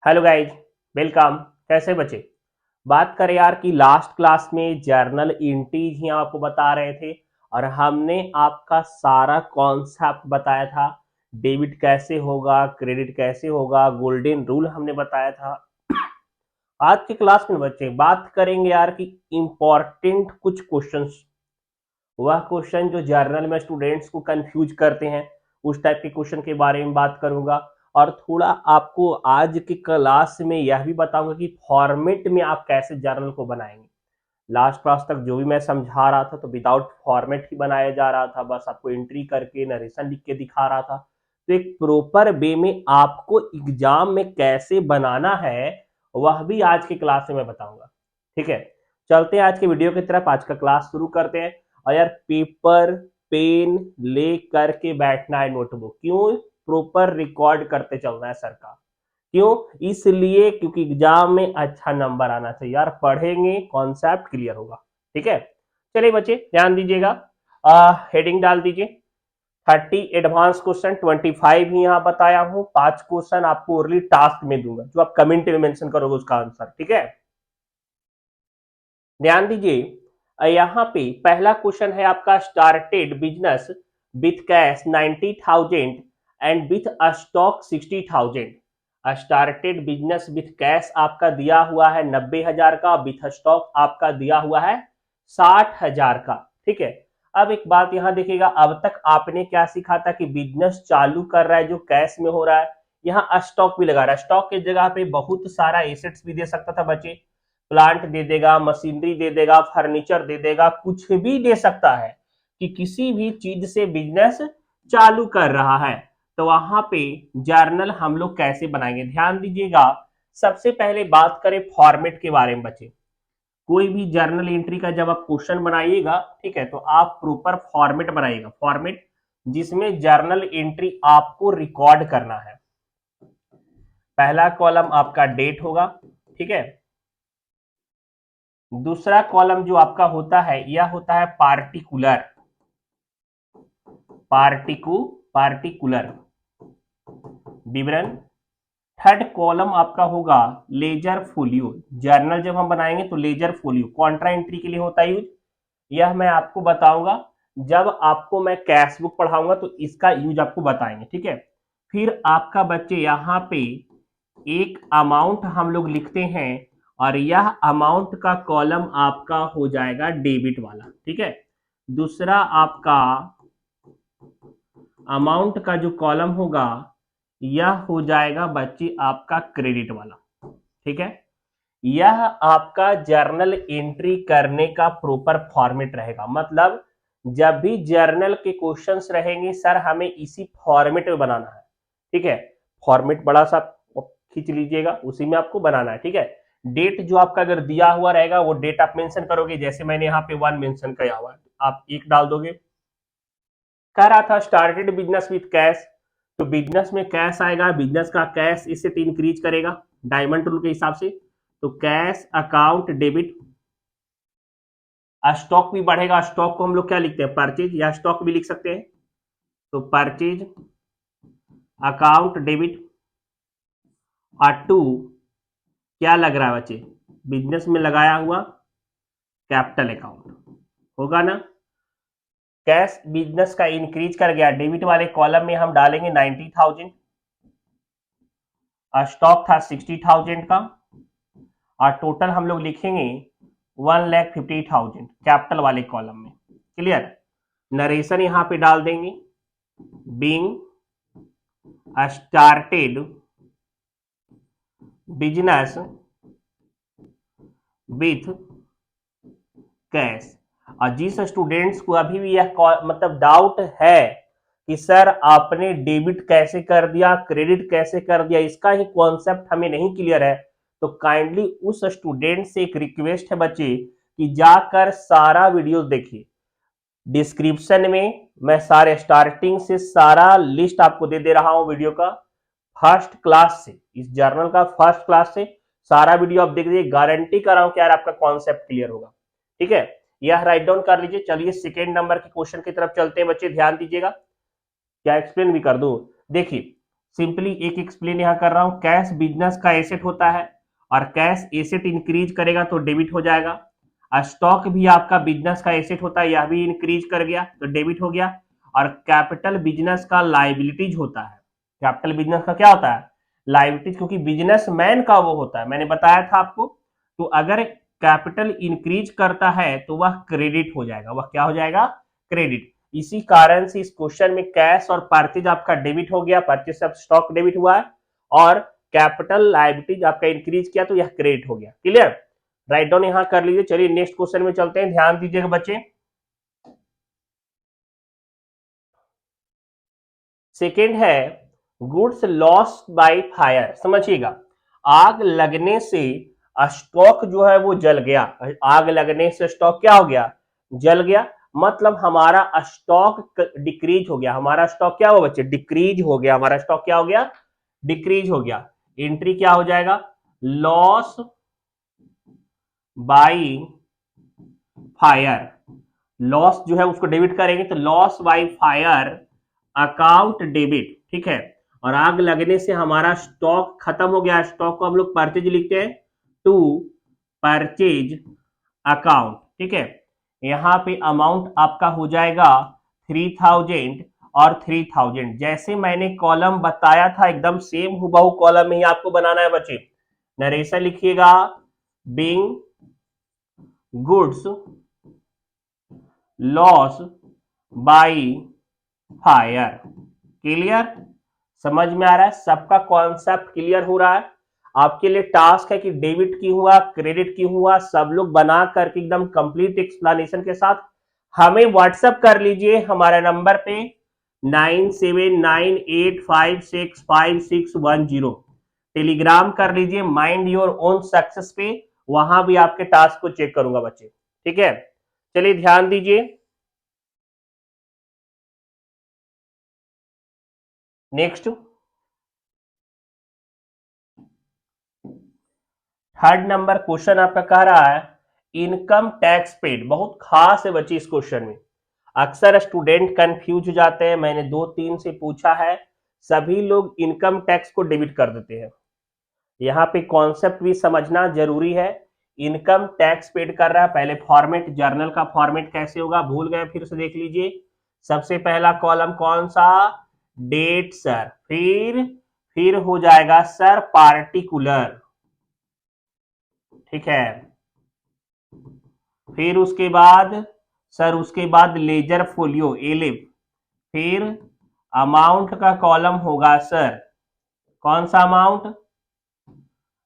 Hello guys, welcome. कैसे बचे? बात करें यार कि लास्ट क्लास में जर्नल एंट्रीज ही हम आपको बता रहे थे और हमने आपका सारा कॉन्सेप्ट बताया था। डेबिट कैसे होगा, क्रेडिट कैसे होगा, गोल्डन रूल हमने बताया था। आज के क्लास में बच्चे बात करेंगे यार कि इंपॉर्टेंट कुछ क्वेश्चंस, वह क्वेश्चन जो जर्नल में स्टूडेंट्स को कंफ्यूज करते हैं, उस टाइप के क्वेश्चन के बारे में बात करूंगा। और थोड़ा आपको आज की क्लास में यह भी बताऊंगा कि फॉर्मेट में आप कैसे जर्नल को बनाएंगे। लास्ट क्लास तक जो भी मैं समझा रहा था तो विदाउट फॉर्मेट ही बनाया जा रहा था, बस आपको एंट्री करके नरेशन लिख के दिखा रहा था। तो एक प्रॉपर वे में आपको एग्जाम में कैसे बनाना है वह भी आज की क्लास में मैं बताऊंगा। ठीक है, चलते हैं आज के वीडियो की तरफ। आज का क्लास शुरू करते हैं। और यार पेपर पेन ले करके बैठना है, नोटबुक क्यों, प्रॉपर रिकॉर्ड करते चलना है सर का। क्यों? इसलिए क्योंकि एग्जाम में अच्छा नंबर आना चाहिए यार, पढ़ेंगे कॉन्सेप्ट क्लियर होगा। ठीक है, चलिए बच्चे ध्यान दीजिएगा। हेडिंग डाल दीजिए 30 एडवांस क्वेश्चन, 25 ही यहाँ बताया हूँ। 5 क्वेश्चन आपको ओरली टास्क में दूंगा, जो आप कमेंट में मेंशन करोगे उसका आंसर। ठीक है, ध्यान दीजिए। यहाँ पे पहला क्वेश्चन है आपका, started business with cash 90,000 and with stock 60,000। Started business with cash आपका दिया हुआ है 90,000 का, विथ स्टॉक आपका दिया हुआ है 60,000 का। ठीक है, अब एक बात यहाँ देखिएगा, अब तक आपने क्या सीखा था कि बिजनेस चालू कर रहा है जो कैश में हो रहा है, यहाँ स्टॉक भी लगा रहा है। स्टॉक की जगह पे बहुत सारा एसेट्स भी दे सकता था बच्चे, प्लांट दे देगा, मशीनरी दे देगा, फर्नीचर दे देगा, कुछ भी दे सकता है कि किसी भी चीज से बिजनेस चालू कर रहा है। तो वहां पे जर्नल हम लोग कैसे बनाएंगे, ध्यान दीजिएगा। सबसे पहले बात करें फॉर्मेट के बारे में बच्चे। कोई भी जर्नल एंट्री का जब आप क्वेश्चन बनाइएगा, ठीक है, तो आप प्रॉपर फॉर्मेट बनाइएगा। फॉर्मेट जिसमें जर्नल एंट्री आपको रिकॉर्ड करना है। पहला कॉलम आपका डेट होगा, ठीक है। दूसरा कॉलम जो आपका होता है यह होता है पार्टिकुलर, पार्टिकुलर विवरण। थर्ड कॉलम आपका होगा लेजर फोलियो। जर्नल जब हम बनाएंगे तो लेजर फोलियो कॉन्ट्रा एंट्री के लिए होता है यूज। यह मैं आपको बताऊंगा जब आपको मैं कैश बुक पढ़ाऊंगा, तो इसका यूज आपको बताएंगे। ठीक है, फिर आपका बच्चे यहाँ पे एक अमाउंट हम लोग लिखते हैं और यह अमाउंट का कॉलम आपका हो जाएगा डेबिट वाला। ठीक है, दूसरा आपका अमाउंट का जो कॉलम होगा यह हो जाएगा बच्चे आपका क्रेडिट वाला। ठीक है, यह आपका जर्नल एंट्री करने का प्रॉपर फॉर्मेट रहेगा। मतलब जब भी जर्नल के क्वेश्चंस रहेंगे सर हमें इसी फॉर्मेट में बनाना है। ठीक है, फॉर्मेट बड़ा सा खींच लीजिएगा, उसी में आपको बनाना है। ठीक है, डेट जो आपका अगर दिया हुआ रहेगा वो डेट आप मेंशन करोगे, जैसे मैंने यहाँ पे 1 मेंशन किया हुआ है, आप 1 डाल दोगे। कह रहा था स्टार्टेड बिजनेस विथ कैश, तो बिजनेस में कैश आएगा, बिजनेस का कैश इससे 3 करेगा डायमंड रूल के हिसाब से। तो कैश अकाउंट डेबिट। स्टॉक भी बढ़ेगा, स्टॉक को हम लोग क्या लिखते हैं, परचेज, या स्टॉक भी लिख सकते हैं। तो परचेज अकाउंट डेबिट। और 2 क्या लग रहा है बच्चे, बिजनेस में लगाया हुआ कैपिटल अकाउंट होगा ना। कैश बिजनेस का इंक्रीज कर गया, डेबिट वाले कॉलम में हम डालेंगे 90,000, स्टॉक था 60,000 का, और टोटल हम लोग लिखेंगे 1,50,000 कैपिटल वाले कॉलम में। क्लियर, नरेशन यहां पे डाल देंगे, being started business with cash. और जिस स्टूडेंट्स को अभी भी यह मतलब डाउट है कि सर आपने डेबिट कैसे कर दिया, क्रेडिट कैसे कर दिया, इसका ही कॉन्सेप्ट हमें नहीं क्लियर है, तो काइंडली उस स्टूडेंट से एक रिक्वेस्ट है बच्चे कि जाकर सारा वीडियो देखिए। डिस्क्रिप्शन में मैं सारे स्टार्टिंग से सारा लिस्ट आपको दे दे रहा हूं वीडियो का, फर्स्ट क्लास से, इस जर्नल का फर्स्ट क्लास से सारा वीडियो आप देख लीजिए। गारंटी कर रहा हूं कि यार आपका कॉन्सेप्ट क्लियर होगा। ठीक है, यह राइट डाउन कर लीजिए। चलिए सेकेंड नंबर के क्वेश्चन की तरफ चलते हैं बच्चे, ध्यान दीजिएगा, क्या एक्सप्लेन भी कर दूं। देखिए सिंपली एक एक्सप्लेन यहां कर रहा हूं। कैश बिजनेस का एसेट होता है और कैश एसेट इंक्रीज करेगा तो डेबिट हो जाएगा। स्टॉक भी आपका बिजनेस का एसेट होता है, यह भी इंक्रीज कर गया तो डेबिट हो गया। और कैपिटल बिजनेस का लाइबिलिटीज होता है। कैपिटल बिजनेस का क्या होता है? लाइबिलिटीज, क्योंकि बिजनेसमैन का वो होता है, मैंने बताया था आपको। तो अगर कैपिटल इंक्रीज करता है तो वह क्रेडिट हो जाएगा। वह क्या हो जाएगा? क्रेडिट। इसी कारण से इस क्वेश्चन में कैश और परचेज आपका डेबिट हो गया, परचेज से स्टॉक डेबिट हुआ है, और कैपिटल लायबिलिटीज आपका इंक्रीज किया तो यह क्रेडिट हो गया। क्लियर? राइट डाउन यहां कर लीजिए। चलिए नेक्स्ट क्वेश्चन में चलते हैं, ध्यान दीजिएगा बच्चे। सेकेंड है गुड्स लॉस्ट बाय फायर। समझिएगा, आग लगने से स्टॉक जो है वो जल गया। आग लगने से स्टॉक क्या हो गया? जल गया। मतलब हमारा स्टॉक डिक्रीज हो गया। हमारा स्टॉक क्या हुआ बच्चे? डिक्रीज हो गया। हमारा स्टॉक क्या हो गया? डिक्रीज हो गया। एंट्री क्या हो जाएगा? Loss by fire. लॉस जो है उसको डेबिट करेंगे तो loss by fire account debit. ठीक है। और आग लगने से हमारा स्टॉक खत्म हो गया। स्टॉक को हम लोग परचेज लिखते हैं, टू परचेज अकाउंट। ठीक है। यहां पे अमाउंट आपका हो जाएगा 3000 और 3000। जैसे मैंने कॉलम बताया था एकदम सेम हुबहू कॉलम में ही आपको बनाना है बच्चे। नरेशन लिखिएगा, being goods loss by fire. Clear? समझ में आ रहा है? सबका कॉन्सेप्ट क्लियर हो रहा है? आपके लिए टास्क है कि डेबिट क्यों हुआ, क्रेडिट क्यों हुआ, सब लोग बना करके एकदम कंप्लीट एक्सप्लेनेशन के साथ हमें व्हाट्सएप कर लीजिए हमारे नंबर पे 9798565610। टेलीग्राम कर लीजिए माइंड योर ओन सक्सेस पे, वहां भी आपके टास्क को चेक करूंगा बच्चे। ठीक है। चलिए ध्यान दीजिए। नेक्स्ट थर्ड नंबर क्वेश्चन आपका कह रहा है इनकम टैक्स पेड। बहुत खास है बच्चे इस क्वेश्चन में। अक्सर स्टूडेंट कंफ्यूज हो जाते हैं, मैंने 2-3 से पूछा है, सभी लोग इनकम टैक्स को डेबिट कर देते हैं। यहाँ पे कॉन्सेप्ट भी समझना जरूरी है। इनकम टैक्स पेड कर रहा है, पहले फॉर्मेट, जर्नल का फॉर्मेट कैसे होगा भूल गए, फिर से देख लीजिए। सबसे पहला कॉलम कौन सा? Date sir. फिर हो जाएगा सर पार्टिकुलर। ठीक है। फिर उसके बाद सर, उसके बाद लेजर फोलियो एलिफ। फिर अमाउंट का कॉलम होगा सर, कौन सा अमाउंट?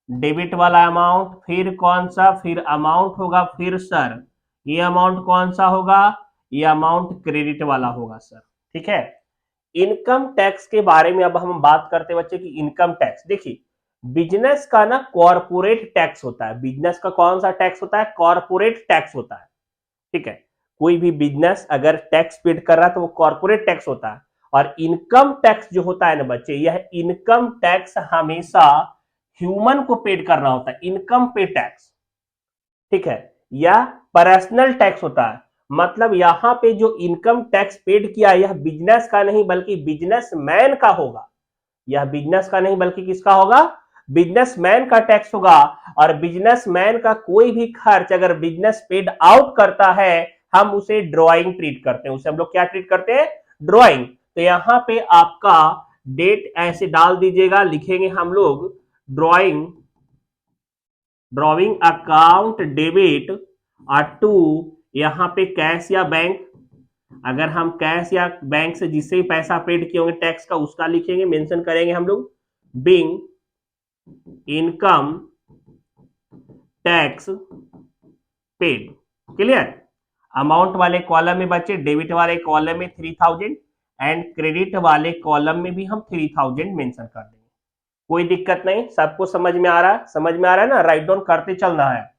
डेबिट वाला अमाउंट। फिर कौन सा? फिर अमाउंट होगा, फिर सर ये अमाउंट कौन सा होगा? ये अमाउंट क्रेडिट वाला होगा सर। ठीक है। इनकम टैक्स के बारे में अब हम बात करते हैं बच्चे कि इनकम टैक्स, देखिए बिजनेस का ना कॉर्पोरेट टैक्स होता है। बिजनेस का कौन सा टैक्स होता है? कॉर्पोरेट टैक्स होता है। ठीक है। कोई भी बिजनेस अगर टैक्स पेड कर रहा है तो वो कॉर्पोरेट टैक्स होता है। और इनकम टैक्स जो होता है ना बच्चे, यह इनकम टैक्स हमेशा ह्यूमन को पेड करना होता है, इनकम पे टैक्स। ठीक है। या पर्सनल टैक्स होता है। मतलब यहां पे जो इनकम टैक्स पेड किया यह बिजनेस का नहीं बल्कि बिजनेसमैन का होगा। यह बिजनेस का नहीं बल्कि किसका होगा? बिजनेसमैन का टैक्स होगा। और बिजनेसमैन का कोई भी खर्च अगर बिजनेस पेड आउट करता है हम उसे ड्रॉइंग ट्रीट करते हैं। उसे हम लोग क्या ट्रीट करते हैं? ड्रॉइंग। तो यहां पे आपका डेट ऐसे डाल दीजिएगा, लिखेंगे हम लोग ड्रॉइंग अकाउंट डेबिट टू, यहां पे कैश या बैंक। अगर हम कैश या बैंक से जिससे पैसा पेड किए होंगे टैक्स का उसका लिखेंगे, मेंशन करेंगे हम लोग being income tax paid. Clear? Amount वाले कॉलम में बच्चे, डेबिट वाले कॉलम में 3000 एंड क्रेडिट वाले कॉलम में भी हम 3000 मेंशन कर देंगे। कोई दिक्कत नहीं, सबको समझ में आ रहा है? समझ में आ रहा है ना? राइट डाउन करते चलना है।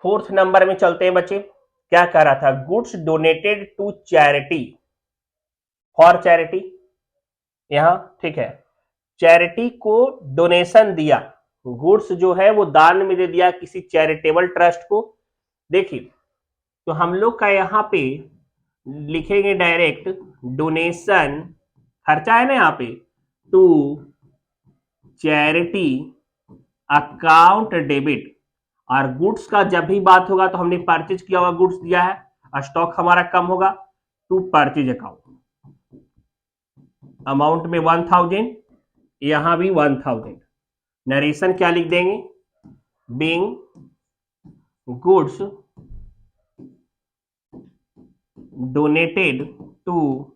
फोर्थ नंबर में चलते हैं बच्चे। क्या कह रहा था? Goods donated to charity, for charity. यहां ठीक है, चैरिटी को डोनेशन दिया, गुड्स जो है वो दान में दे दिया किसी चैरिटेबल ट्रस्ट को। देखिए तो हम लोग का यहाँ पे लिखेंगे डायरेक्ट डोनेशन, खर्चा है ना यहाँ पे, टू चैरिटी अकाउंट डेबिट। और गुड्स का जब भी बात होगा तो हमने परचेज किया हुआ गुड्स दिया है, स्टॉक हमारा कम होगा, टू परचेज अकाउंट। अमाउंट में 1000, यहां भी 1000। नरेशन क्या लिख देंगे, being goods donated to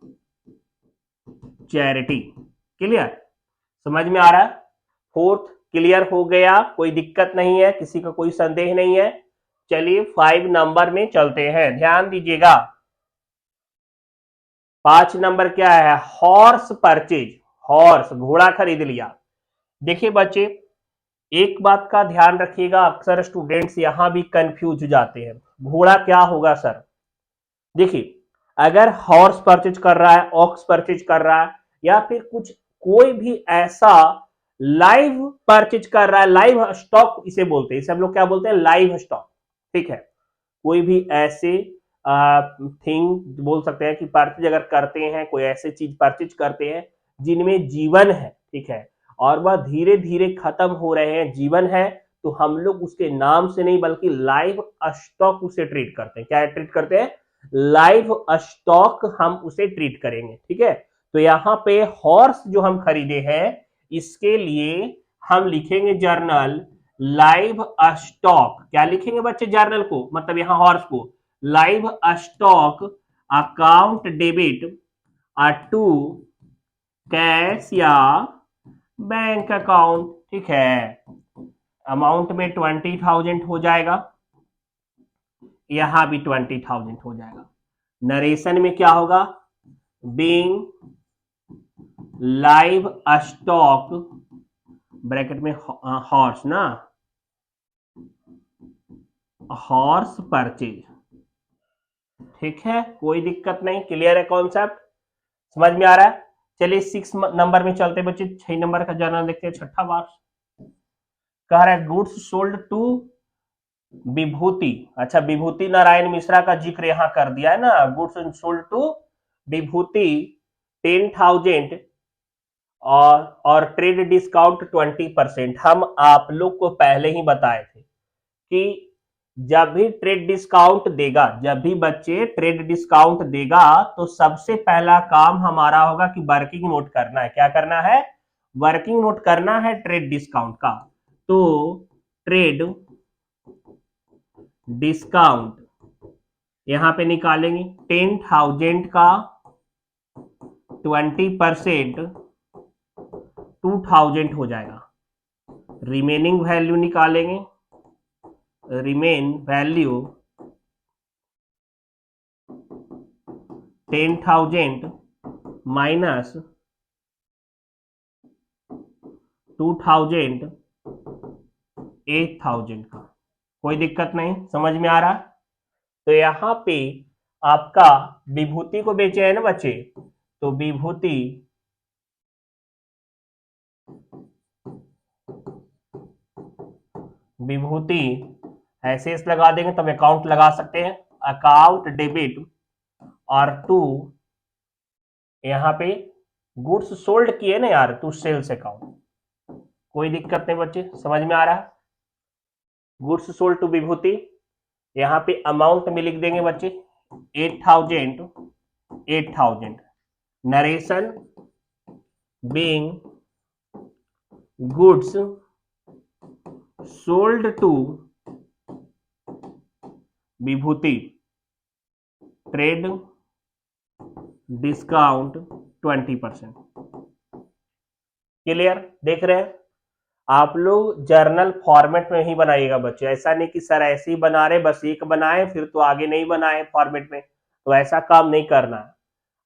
charity. Clear, समझ में आ रहा है? फोर्थ क्लियर हो गया, कोई दिक्कत नहीं है, किसी का कोई संदेह नहीं है। चलिए 5 नंबर में चलते हैं, ध्यान दीजिएगा। 5 नंबर क्या है, हॉर्स परचेज। हॉर्स, घोड़ा खरीद लिया। देखिए बच्चे, एक बात का ध्यान रखिएगा, अक्सर स्टूडेंट्स यहां भी कंफ्यूज हो जाते हैं, घोड़ा क्या होगा सर। देखिए, अगर हॉर्स परचेज कर रहा है, ऑक्स परचेज कर रहा है, या फिर कुछ कोई भी ऐसा लाइव परचेज कर रहा है, लाइव स्टॉक इसे बोलते हैं, इसे हम लोग क्या बोलते हैं, लाइव स्टॉक। ठीक है, कोई भी ऐसे थिंग बोल सकते हैं कि परचेज अगर करते हैं, कोई ऐसी चीज परचेज करते हैं जिनमें जीवन है, ठीक है, और वह धीरे धीरे खत्म हो रहे हैं, जीवन है, तो हम लोग उसके नाम से नहीं बल्कि लाइव स्टॉक उसे ट्रीट करते हैं। क्या ट्रीट करते हैं, लाइव स्टॉक हम उसे ट्रीट करेंगे। ठीक है, तो यहां पे हॉर्स जो हम खरीदे हैं, इसके लिए हम लिखेंगे जर्नल लाइव स्टॉक। क्या लिखेंगे बच्चे, जर्नल को, मतलब यहां हॉर्स को, livestock account debit to cash या बैंक अकाउंट। ठीक है, अमाउंट में 20,000 हो जाएगा, यहां भी 20,000 हो जाएगा। नरेशन में क्या होगा, बीइंग लाइव स्टॉक ब्रैकेट में हॉर्स ना, हॉर्स परचेज। ठीक है, कोई दिक्कत नहीं, क्लियर है कॉन्सेप्ट, समझ में आ रहा है? चलिए 6 नंबर में चलते बच्चे, 6 नंबर का जर्नल देखते हैं, छठा बार कह रहा है गुड्स सोल्ड टू विभूति। अच्छा, विभूति नारायण मिश्रा का जिक्र यहां कर दिया है ना, गुड्स सोल्ड टू विभूति 10,000 और ट्रेड डिस्काउंट 20%। हम आप लोग को पहले ही बताए थे कि जब भी ट्रेड डिस्काउंट देगा, जब भी बच्चे ट्रेड डिस्काउंट देगा, तो सबसे पहला काम हमारा होगा कि वर्किंग नोट करना है। क्या करना है, वर्किंग नोट करना है ट्रेड डिस्काउंट का। तो ट्रेड डिस्काउंट यहां पे निकालेंगे, 10,000 का 20% 2,000 हो जाएगा। रिमेनिंग वैल्यू निकालेंगे, रिमेन वैल्यू 10,000 माइनस 2,000 8,000 का। कोई दिक्कत नहीं, समझ में आ रहा? तो यहां पे आपका विभूति को बेचे है ना बच्चे, तो विभूति विभूति ऐसे इस लगा देंगे, तब अकाउंट लगा सकते हैं, अकाउंट डेबिट और टू, यहां पे गुड्स सोल्ड किए ना यार, टू सेल्स अकाउंट। कोई दिक्कत नहीं बच्चे, समझ में आ रहा है? गुड्स सोल्ड टू विभूति, यहां पे अमाउंट में लिख देंगे बच्चे 8,000 8,000। Narration being goods sold to Vibhuti trade discount 20%। Clear, देख रहे हैं? आप लोग जर्नल फॉर्मेट में ही बनाइएगा बच्चे, ऐसा नहीं कि सर ऐसे ही बना रहे, बस एक बनाए फिर तो आगे नहीं बनाए फॉर्मेट में, तो ऐसा काम नहीं करना है।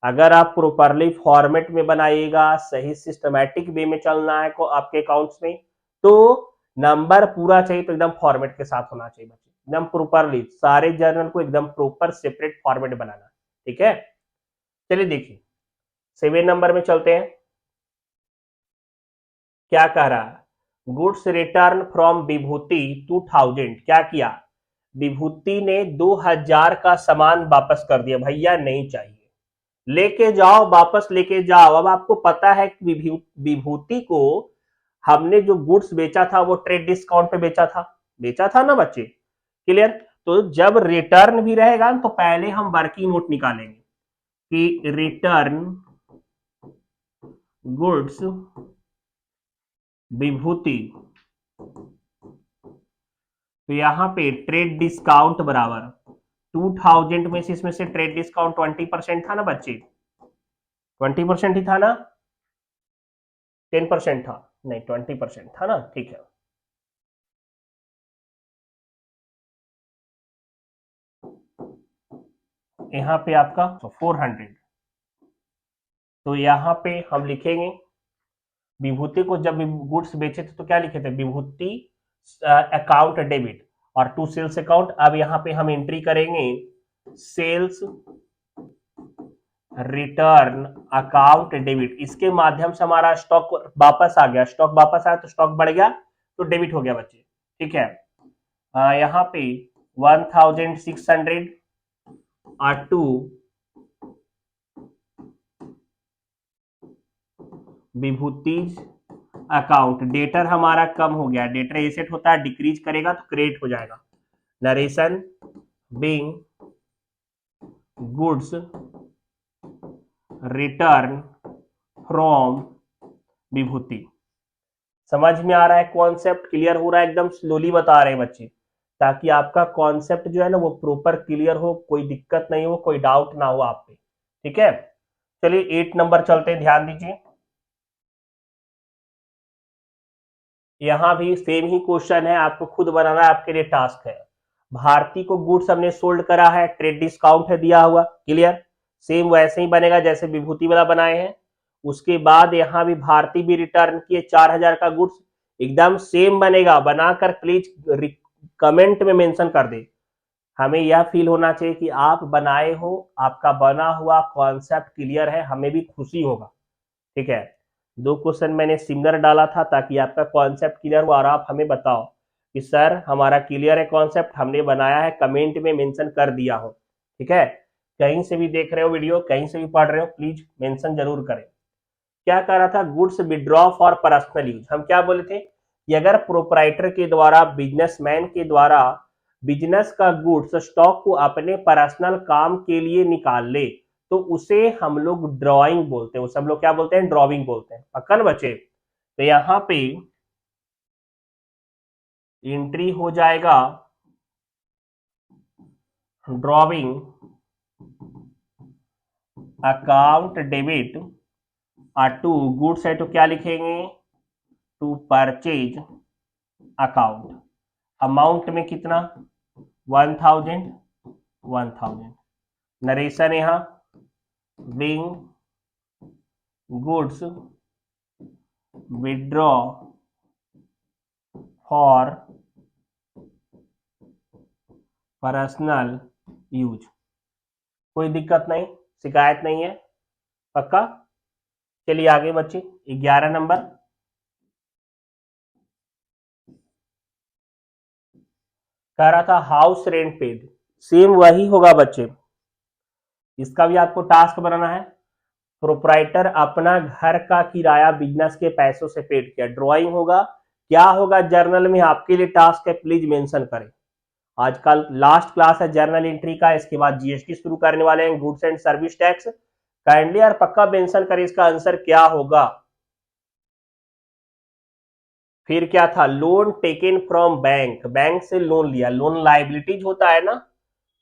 अगर आप प्रॉपरली फॉर्मेट में बनाइएगा, सही सिस्टमैटिक वे में चलना है को आपके अकाउंट्स में, तो नंबर पूरा चाहिए तो एकदम फॉर्मेट के साथ होना चाहिए बच्चे, एकदम प्रॉपरली सारे जर्नल को एकदम प्रॉपर सेपरेट फॉर्मेट बनाना। ठीक है, चलिए देखिए 7 नंबर में चलते हैं। क्या कह रहा है, गुड्स रिटर्न फ्रॉम विभूति 2,000। क्या किया, विभूति ने 2000 का सामान वापस कर दिया, भैया नहीं चाहिए, लेके जाओ, वापस लेके जाओ। अब आपको पता है कि विभूति को हमने जो गुड्स बेचा था वो ट्रेड डिस्काउंट पे बेचा था ना बच्चे, क्लियर। तो जब रिटर्न भी रहेगा तो पहले हम वर्किंग नोट निकालेंगे कि रिटर्न गुड्स विभूति, तो यहां पे ट्रेड डिस्काउंट बराबर 2000 में से, इसमें से ट्रेड डिस्काउंट 20% था ना बच्चे, 20% ही था ना, 10% था, नहीं 20% था ना, ठीक है। यहाँ पे आपका 400, तो यहाँ पे हम लिखेंगे विभूति को जब गुड्स बेचे थे तो क्या लिखे थे, विभूति अकाउंट डेबिट और टू सेल्स अकाउंट। अब यहाँ पे हम एंट्री करेंगे सेल्स रिटर्न अकाउंट डेबिट, इसके माध्यम से हमारा स्टॉक वापस आ गया, स्टॉक वापस आया तो स्टॉक बढ़ गया तो डेबिट हो गया बच्चे, ठीक है। यहाँ पे 1600 और 2 विभूति अकाउंट, डेटर हमारा कम हो गया, डेटर एसेट होता है, डिक्रीज करेगा तो क्रेडिट हो जाएगा। Narration being goods return from Vibhuti. समझ में आ रहा है कॉन्सेप्ट, क्लियर हो रहा है, एकदम स्लोली बता रहे हैं बच्चे, ताकि आपका कॉन्सेप्ट जो है ना वो प्रॉपर क्लियर हो, कोई दिक्कत नहीं हो, कोई डाउट ना हो आप पे, ठीक है। चलिए 8 नंबर चलते हैं, ध्यान दीजिए। यहां भी सेम ही क्वेश्चन है, आपको खुद बनाना है, आपके लिए टास्क है। भारती को गुड्स हमने सोल्ड करा है, ट्रेड डिस्काउंट है दिया हुआ, क्लियर। सेम वैसे ही बनेगा जैसे विभूति वाला बनाए हैं। उसके बाद यहाँ भी भारती भी रिटर्न किए 4000 का गुड्स, एकदम सेम बनेगा, बनाकर प्लीज कमेंट में मेंशन कर दे। हमें यह फील होना चाहिए कि आप बनाए हो, आपका बना हुआ कॉन्सेप्ट क्लियर है, हमें भी खुशी होगा, ठीक है। 2 क्वेश्चन मैंने सिमिलर डाला था ताकि आपका कॉन्सेप्ट क्लियर हो और आप हमें बताओ कि सर हमारा क्लियर है कॉन्सेप्ट, हमने बनाया है, कमेंट में मेंशन कर दिया हो, ठीक है। कहीं से भी देख रहे हो वीडियो, कहीं से भी पढ़ रहे हो, प्लीज मेंशन जरूर करें। क्या कह रहा था, goods withdraw for personal use. हम क्या बोले थे कि अगर प्रोपराइटर के द्वारा, बिजनेसमैन के द्वारा बिजनेस का गुड्स स्टॉक को अपने पर्सनल काम के लिए निकाल ले तो उसे हम लोग ड्राइंग बोलते हैं, उसे हम लोग क्या बोलते हैं, ड्रॉइंग बोलते हैं, पक्का न बचे। तो यहां पे एंट्री हो जाएगा ड्रॉइंग अकाउंट डेबिट और टू गुड्स है तो क्या लिखेंगे, टू परचेज अकाउंट, अमाउंट में कितना 1000, 1000। नरेशन यहां Bing goods withdraw for personal use, कोई दिक्कत नहीं, शिकायत नहीं है, पक्का। चलिए आगे बच्चे, 11 नंबर। कह रहा था हाउस रेंट पेड, सेम वही होगा बच्चे, इसका भी आपको टास्क बनाना है। प्रोप्राइटर अपना घर का किराया बिजनेस के पैसों से पेड किया, ड्राइंग होगा, क्या होगा जर्नल में, आपके लिए टास्क है, प्लीज मेंशन करें। आज कल लास्ट क्लास है जर्नल एंट्री का, इसके बाद जीएसटी शुरू करने वाले हैं, goods and service tax. Kindly यार पक्का मेंशन करें इसका आंसर क्या होगा। फिर क्या था, loan taken from bank, bank से लोन लिया, लोन लाइबिलिटीज होता है ना,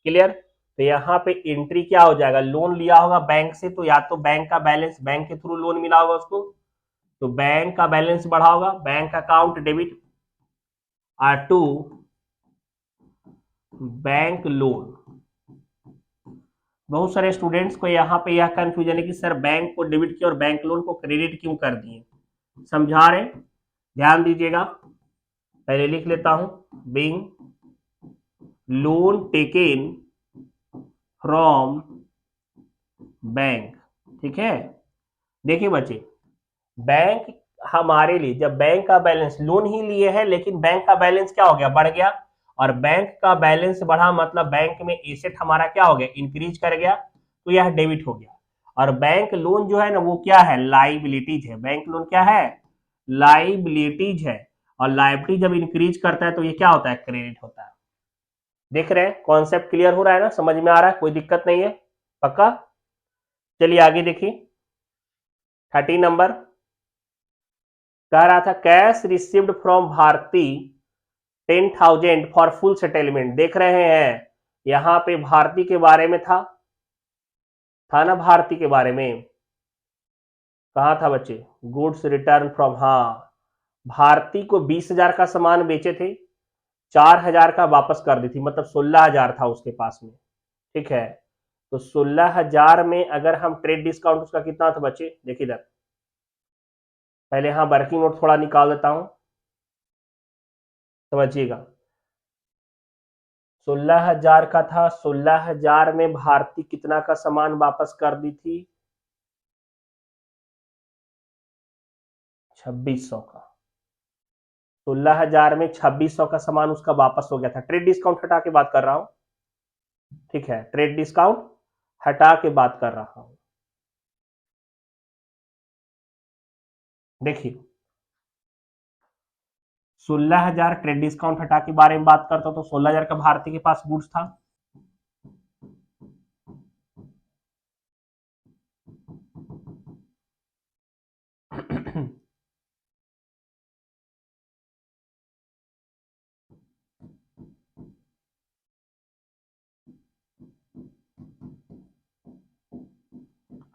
क्लियर। तो यहाँ पे एंट्री क्या हो जाएगा, लोन लिया होगा बैंक से, तो या तो बैंक का बैलेंस, बैंक के थ्रू लोन मिला होगा उसको, तो बैंक का बैलेंस बढ़ा होगा, बैंक अकाउंट डेबिट और टू बैंक लोन। बहुत सारे स्टूडेंट्स को यहाँ पे यह कंफ्यूजन है कि सर बैंक को डेबिट किया और बैंक लोन को क्रेडिट क्यों कर दिए, समझा रहे, ध्यान दीजिएगा। पहले लिख लेता हूं, being loan taken from bank, ठीक है। देखिए बच्चे, बैंक हमारे लिए, जब बैंक का बैलेंस, लोन ही लिए है लेकिन बैंक का बैलेंस क्या हो गया, बढ़ गया, और बैंक का बैलेंस बढ़ा मतलब बैंक में एसेट हमारा क्या हो गया, इंक्रीज कर गया, तो यह डेबिट हो गया। और बैंक लोन जो है ना वो क्या है, लाइबिलिटीज है। बैंक लोन क्या है, लाइबिलिटीज है। और लाइबिलिटी जब इंक्रीज करता है तो ये क्या होता है, क्रेडिट होता है। देख रहे हैं, कॉन्सेप्ट क्लियर हो रहा है ना, समझ में आ रहा है, कोई दिक्कत नहीं है, पक्का। चलिए आगे देखिए 30 नंबर कह रहा था cash received from Bharati 10,000 for full settlement. देख रहे हैं यहां पे भारती के बारे में था ना, भारती के बारे में कहा था बच्चे, गुड्स रिटर्न फ्रॉम, हाँ भारती को 20,000 का सामान बेचे थे, 4,000 का वापस कर दी थी, मतलब 16,000 था उसके पास में, ठीक है। तो 16,000 में अगर हम ट्रेड डिस्काउंट उसका कितना था बच्चे, देखिए इधर पहले हाँ वर्किंग नोट थोड़ा निकाल देता हूं, समझिएगा। 16,000 का था, 16,000 में भारती कितना का सामान वापस कर दी थी, 2600 का। 16,000 में 2600 का सामान उसका वापस हो गया था, ट्रेड डिस्काउंट हटा के बात कर रहा हूं, ठीक है, ट्रेड डिस्काउंट हटा के बात कर रहा हूं। देखिए 16,000 ट्रेड डिस्काउंट हटा के बारे में बात करता हूं तो 16,000 का भारती के पास गुड्स था,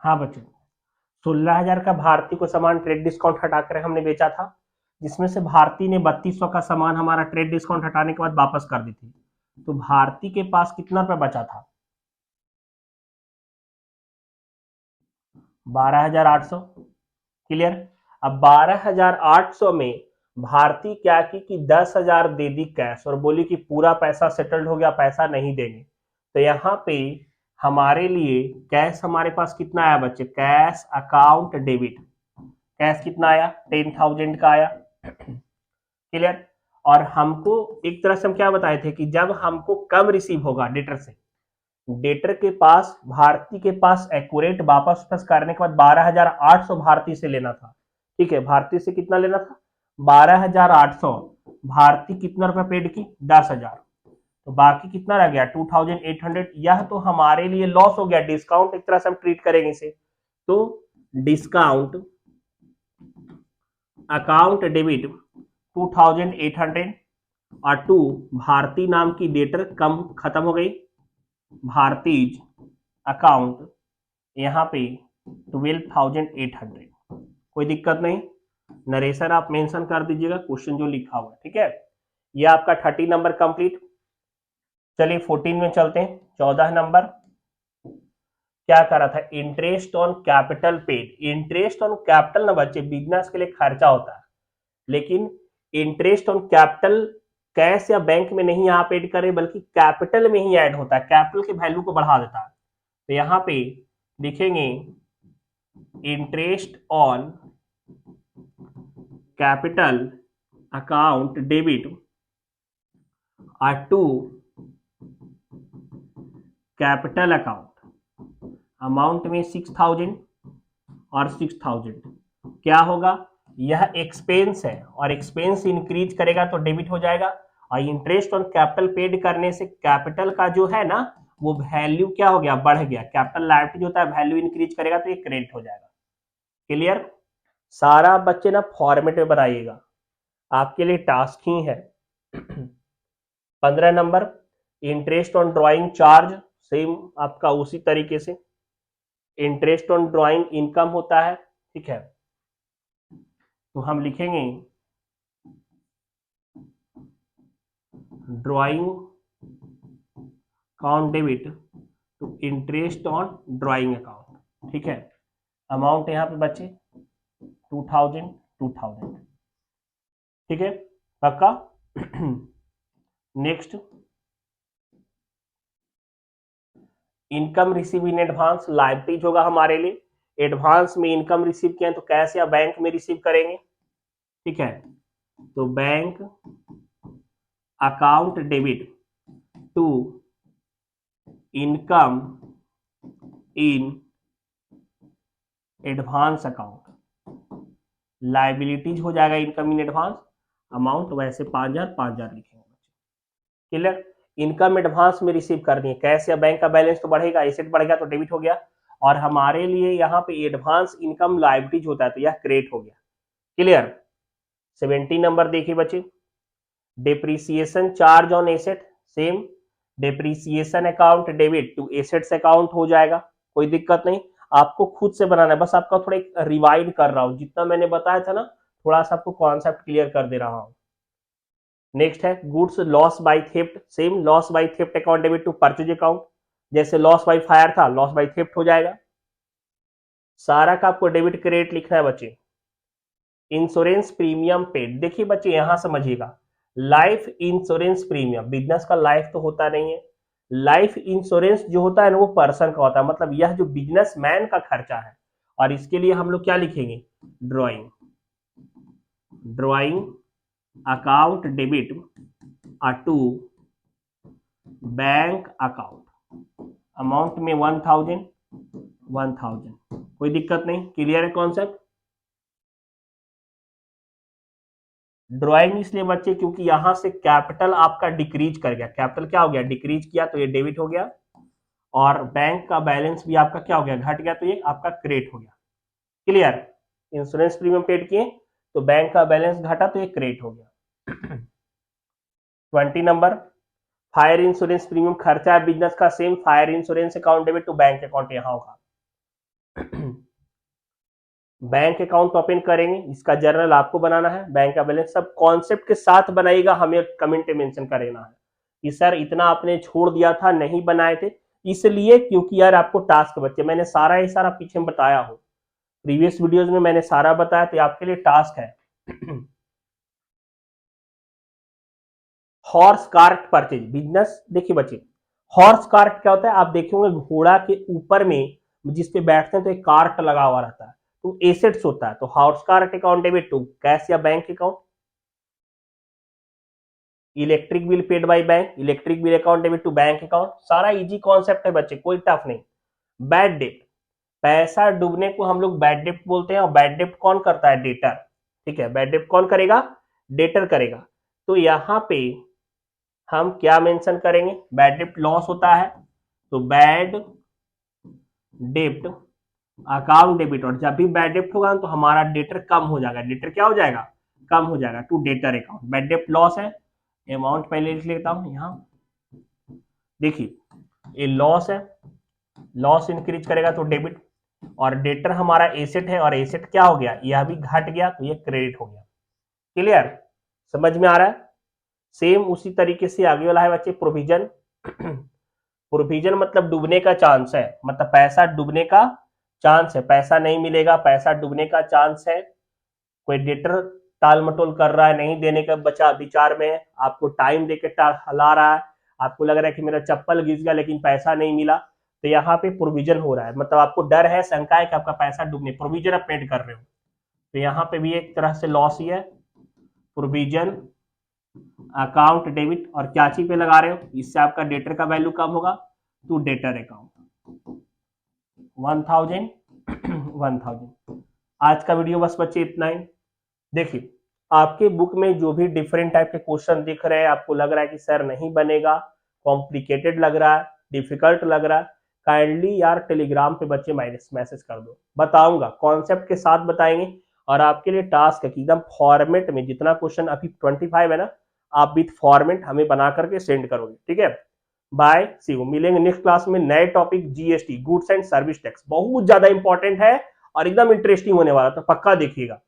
हाँ बच्चों 16,000 का भारती को सामान ट्रेड डिस्काउंट हटाकर हमने बेचा था, जिसमें से भारती ने 3200 का सामान हमारा ट्रेड डिस्काउंट हटाने के बाद वापस कर दी थी। तो भारती के पास कितना रुपया बचा था, 12,800। क्लियर। अब 12,800 में भारती क्या की कि 10,000 दे दी कैश और बोली कि पूरा पैसा सेटल्ड हो गया, पैसा नहीं देंगे। तो यहाँ पे हमारे लिए कैश हमारे पास कितना आया बच्चे, कैश अकाउंट डेबिट, कैश कितना आया, 10,000 का आया। क्लियर। और हमको एक तरह से हम क्या बताए थे कि जब हमको कम रिसीव होगा डेटर से, डेटर के पास भारती के पास एक्यूरेट वापस करने के बाद 12,800 भारती से लेना था, ठीक है। भारती से कितना लेना था, 12,800। भारती कितना रुपया पेड की, 10,000। तो बाकी कितना रह गया, 2,800। यह तो हमारे लिए लॉस हो गया, डिस्काउंट एक तरह से हम ट्रीट करेंगे इसे। तो डिस्काउंट अकाउंट डेबिट 2,800 और टू भारती नाम की डेटर कम खत्म हो गई, भारतीज अकाउंट यहाँ पे 12,800। कोई दिक्कत नहीं, नरेशन आप मेंशन कर दीजिएगा क्वेश्चन जो लिखा हुआ है, ठीक है। ये आपका 30 नंबर कंप्लीट। चलिए 14 में चलते हैं, 14 नंबर क्या कर रहा था, interest on capital paid. Interest on capital ना बच्चे बिजनेस के लिए खर्चा होता है, लेकिन इंटरेस्ट ऑन कैपिटल कैश या बैंक में नहीं यहाँ पे ऐड करे बल्कि कैपिटल में ही ऐड होता है, कैपिटल के वैल्यू को बढ़ा देता है। तो यहाँ पे लिखेंगे interest on capital account debit are to capital account amount में 6,000 और 6,000 क्या होगा, यह एक्सपेंस है और एक्सपेंस इंक्रीज करेगा तो डेबिट हो जाएगा। और इंटरेस्ट ऑन कैपिटल पेड करने से कैपिटल का जो है ना वो वैल्यू क्या हो गया, बढ़ गया। कैपिटल लायबिलिटी जो होता है वैल्यू इंक्रीज करेगा तो ये क्रेडिट हो जाएगा। क्लियर। सारा बच्चे ना फॉर्मेट में बनाइएगा, आपके लिए टास्क ही है। 15 number interest on drawing charge, same आपका उसी तरीके से इंटरेस्ट ऑन ड्राइंग इनकम होता है, ठीक है। तो हम लिखेंगे drawing account debit to interest on drawing account, ठीक है। अमाउंट यहां पे बचे 2,000, ठीक है, पक्का। Next income receive in advance, liabilities होगा हमारे लिए। एडवांस में इनकम रिसीव किया तो कैश या बैंक में रिसीव करेंगे, ठीक है। तो bank account debit to income in advance account, liabilities हो जाएगा इनकम इन एडवांस, अमाउंट वैसे 5,000 लिखेंगे। क्लियर? इनकम एडवांस में रिसीव करनी है, कैश या बैंक का बैलेंस तो बढ़ेगा, एसेट बढ़ेगा तो डेबिट हो गया, और हमारे लिए यहाँ पे एडवांस इनकम लाइबिलिटीज होता है तो यह क्रेडिट हो गया। क्लियर? 17 नंबर देखिए बच्चे, depreciation charge on asset, same depreciation account debit to assets account हो जाएगा, कोई दिक्कत नहीं, आपको खुद से बनाना है, बस आपका थोड़ा एक रिवाइड कर रहा हूं, जितना मैंने बताया था ना थोड़ा सा आपको कॉन्सेप्ट क्लियर कर दे रहा हूं। नेक्स्ट है goods loss by theft, same loss by theft account debit to purchase account, जैसे लॉस बाय फायर था लॉस बाय थेफ्ट हो जाएगा। सारा का आपको डेबिट क्रेडिट लिखना है बच्चे। इंश्योरेंस प्रीमियम पेड, देखिए बच्चे यहां समझिएगा, लाइफ इंश्योरेंस प्रीमियम, बिजनेस का लाइफ तो होता नहीं है, लाइफ इंश्योरेंस जो होता है ना वो पर्सन का होता है, मतलब यह जो बिजनेसमैन का खर्चा है, और इसके लिए हम लोग क्या लिखेंगे, drawing, drawing account debit to bank account, amount में 1000, कोई दिक्कत नहीं, क्लियर है कॉन्सेप्ट। ड्राइंग इसलिए बच्चे क्योंकि यहां से कैपिटल आपका डिक्रीज कर गया, कैपिटल क्या हो गया, डिक्रीज किया तो ये डेबिट हो गया, और बैंक का बैलेंस भी आपका क्या हो गया, घट गया तो ये आपका क्रेडिट हो गया। क्लियर? इंश्योरेंस प्रीमियम पेड किए तो बैंक का बैलेंस घटा तो ये क्रेडिट हो गया। 20 नंबर, फायर इंश्योरेंस प्रीमियम खर्चा है बिजनेस का, same fire insurance account debit to bank account यहां होगा। बैंक अकाउंट ओपन करेंगे, इसका जर्नल आपको बनाना है, बैंक का बैलेंस सब कॉन्सेप्ट के साथ बनाएगा, हमें कमेंट में मेंशन करना है कि सर इतना आपने छोड़ दिया था नहीं बनाए थे, इसलिए क्योंकि यार आपको टास्क बच्चे मैंने सारा ही सारा पीछे में बताया हूं, प्रीवियस वीडियोस में मैंने सारा बताया, तो आपके लिए टास्क है। हॉर्स कार्ट परचेज बिजनेस, देखिए बच्चे हॉर्स कार्ट क्या होता है, आप देखेंगे घोड़ा के ऊपर में जिसपे बैठते हैं तो एक कार्ट लगा हुआ रहता है, तो एसेट्स होता है, तो horse cart account debit to cash या bank account. Electric bill paid by bank, electric bill account debit to bank account, सारा इजी कॉन्सेप्ट है बच्चे, कोई टफ नहीं। बैड डेट, पैसा डूबने को हम लोग बैड डेट बोलते हैं, और बैड डेट कौन करता है, डेटर, ठीक है, बैड डेट कौन करेगा, डेटर करेगा, तो यहां पे हम क्या मेंशन करेंगे, बैड डेट लॉस होता है तो बैड डेप्ट अकाउंट डेबिट, और जब भी बैड डेप्ट होगा तो हमारा डेटर कम हो जाएगा, डेटर क्या हो जाएगा, कम हो जाएगा, टू डेटर अकाउंट। बैड डेप्ट लॉस है, अमाउंट पहले लिख लेता हूं यहां, देखिए ये लॉस है, लॉस इंक्रीज करेगा तो डेबिट, और डेटर हमारा एसेट है, और एसेट क्या हो गया, यह भी घट गया तो ये क्रेडिट हो गया। क्लियर? समझ में आ रहा है? सेम उसी तरीके से आगे वाला है बच्चे, प्रोविजन, प्रोविजन मतलब डूबने का चांस है, मतलब पैसा डूबने का चांस है, पैसा नहीं मिलेगा, पैसा डूबने का चांस है, कोई डेटर टाल मटोल कर रहा है, नहीं देने का बचा विचार में, आपको टाइम देके हला रहा है, आपको लग रहा है कि मेरा चप्पल घिस गया लेकिन पैसा नहीं मिला, तो यहाँ पे प्रोविजन हो रहा है, मतलब आपको डर है, शंका है कि आपका पैसा डूबने, प्रोविजन आप पेड कर रहे हो, तो यहाँ पे भी एक तरह से लॉस ही है, प्रोविजन अकाउंट डेबिट, और क्या चीज पे लगा रहे हो, इससे आपका डेटर का वैल्यू कम होगा टू डेटर अकाउंट 1000। आज का वीडियो बस बच्चे इतना ही। देखिए आपके बुक में जो भी डिफरेंट टाइप के क्वेश्चन दिख रहे हैं, आपको लग रहा है कि सर नहीं बनेगा, कॉम्प्लिकेटेड लग रहा है, डिफिकल्ट लग रहा है, काइंडली यार टेलीग्राम पे बच्चे मैसेज कर दो, बताऊंगा, कॉन्सेप्ट के साथ बताएंगे, और आपके लिए टास्क है कि एकदम फॉर्मेट में, जितना क्वेश्चन अभी 25 है ना, आप विथ फॉर्मेट हमें बना करके सेंड करोगे, ठीक है। बाय, सी यू, मिलेंगे नेक्स्ट क्लास में नए topic, GST goods and service tax, बहुत ज्यादा इंपॉर्टेंट है और एकदम इंटरेस्टिंग होने वाला, तो पक्का देखिएगा।